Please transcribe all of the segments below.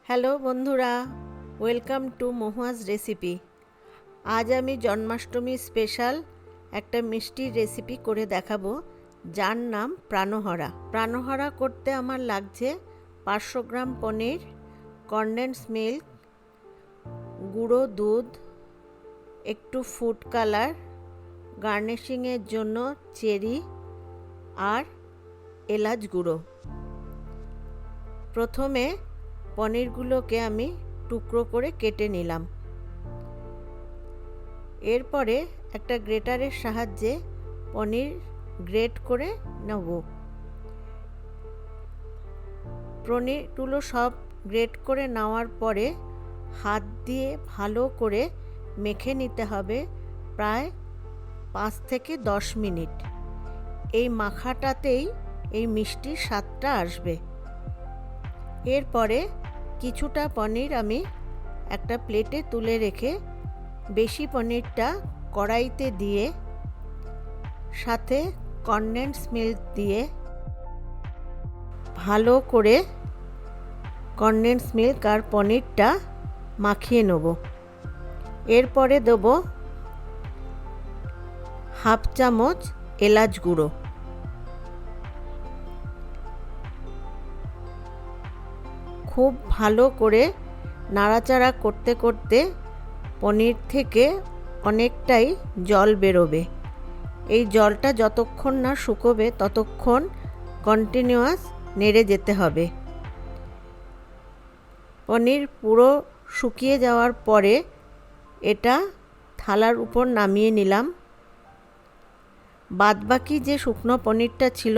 Hello বন্ধুরা, welcome to মহুয়াজ recipe. আজ আমি জন্মাষ্টমী স্পেশাল একটা মিষ্টির রেসিপি করে দেখাবো, যার নাম প্রাণহরা। প্রাণহরা করতে আমার লাগছে 500 গ্রাম পনির, কনডেন্স মিল্ক, গুঁড়ো দুধ, একটু ফুড কালার, গার্নিশিংয়ের জন্য চেরি আর এলাচ গুঁড়ো। প্রথমে পনিরগুলোকে আমি টুকরো করে কেটে নিলাম। এরপরে একটা গ্রেটারের সাহায্যে পনির গ্রেট করে নেব। পনিরগুলো সব গ্রেট করে নেওয়ার পরে হাত দিয়ে ভালো করে মেখে নিতে হবে প্রায় 5 থেকে 10 মিনিট। এই মাখাটাতেই এই মিষ্টির স্বাদটা আসবে। এরপরে কিছুটা পনির আমি একটা প্লেটে তুলে রেখে বেশি পনিরটা কড়াইতে দিয়ে সাথে কনডেন্স মিল্ক দিয়ে ভালো করে কনডেন্স মিল্ক আর পনিরটা মাখিয়ে নেব। এরপরে দেব হাফ চামচ এলাচ গুঁড়ো, খুব ভালো করে নাড়াচাড়া করতে করতে পনির থেকে অনেকটাই জল বেরোবে। এই জলটা যতক্ষণ না শুকোবে ততক্ষণ কন্টিনিউয়াস নেড়ে যেতে হবে। পনির পুরো শুকিয়ে যাওয়ার পরে এটা থালার উপর নামিয়ে নিলাম। বাদবাকি যে শুকনো পনিরটা ছিল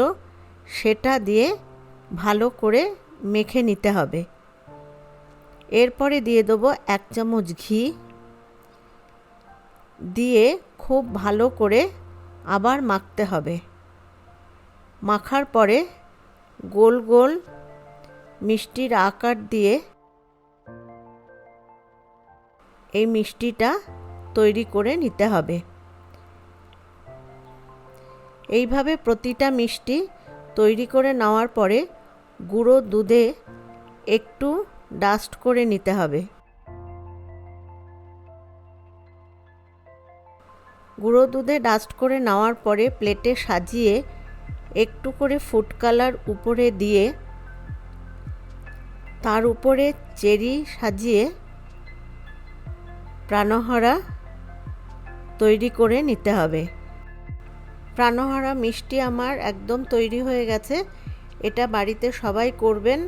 সেটা দিয়ে ভালো করে মেখে নিতে হবে। এরপরে দিয়ে দেবো 1 চামচ ঘি, দিয়ে খুব ভালো করে আবার মাখতে হবে। মাখার পরে গোল গোল মিষ্টির আকার দিয়ে এই মিষ্টিটা তৈরি করে নিতে হবে। এইভাবে প্রতিটা মিষ্টি তৈরি করে নেওয়ার পরে গুঁড়ো দুধে একটু ডাস্ট করে নিতে হবে। গুঁড়ো দুধে ডাস্ট করে নেওয়ার পরে প্লেটে সাজিয়ে একটু করে ফুড কালার উপরে দিয়ে তার উপরে চেরি সাজিয়ে প্রাণহরা তৈরি করে নিতে হবে। প্রাণহরা মিষ্টি আমার একদম তৈরি হয়ে গেছে। এটা বাড়িতে সবাই করবেন।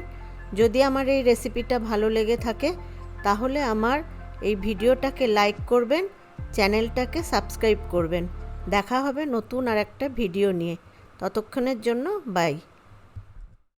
যদি আমার এই রেসিপিটা ভালো লেগে থাকে তাহলে আমার এই ভিডিওটাকে লাইক করবেন, চ্যানেলটাকে সাবস্ক্রাইব করবেন। দেখা হবে নতুন আর একটা ভিডিও নিয়ে। ততক্ষণের জন্য বাই।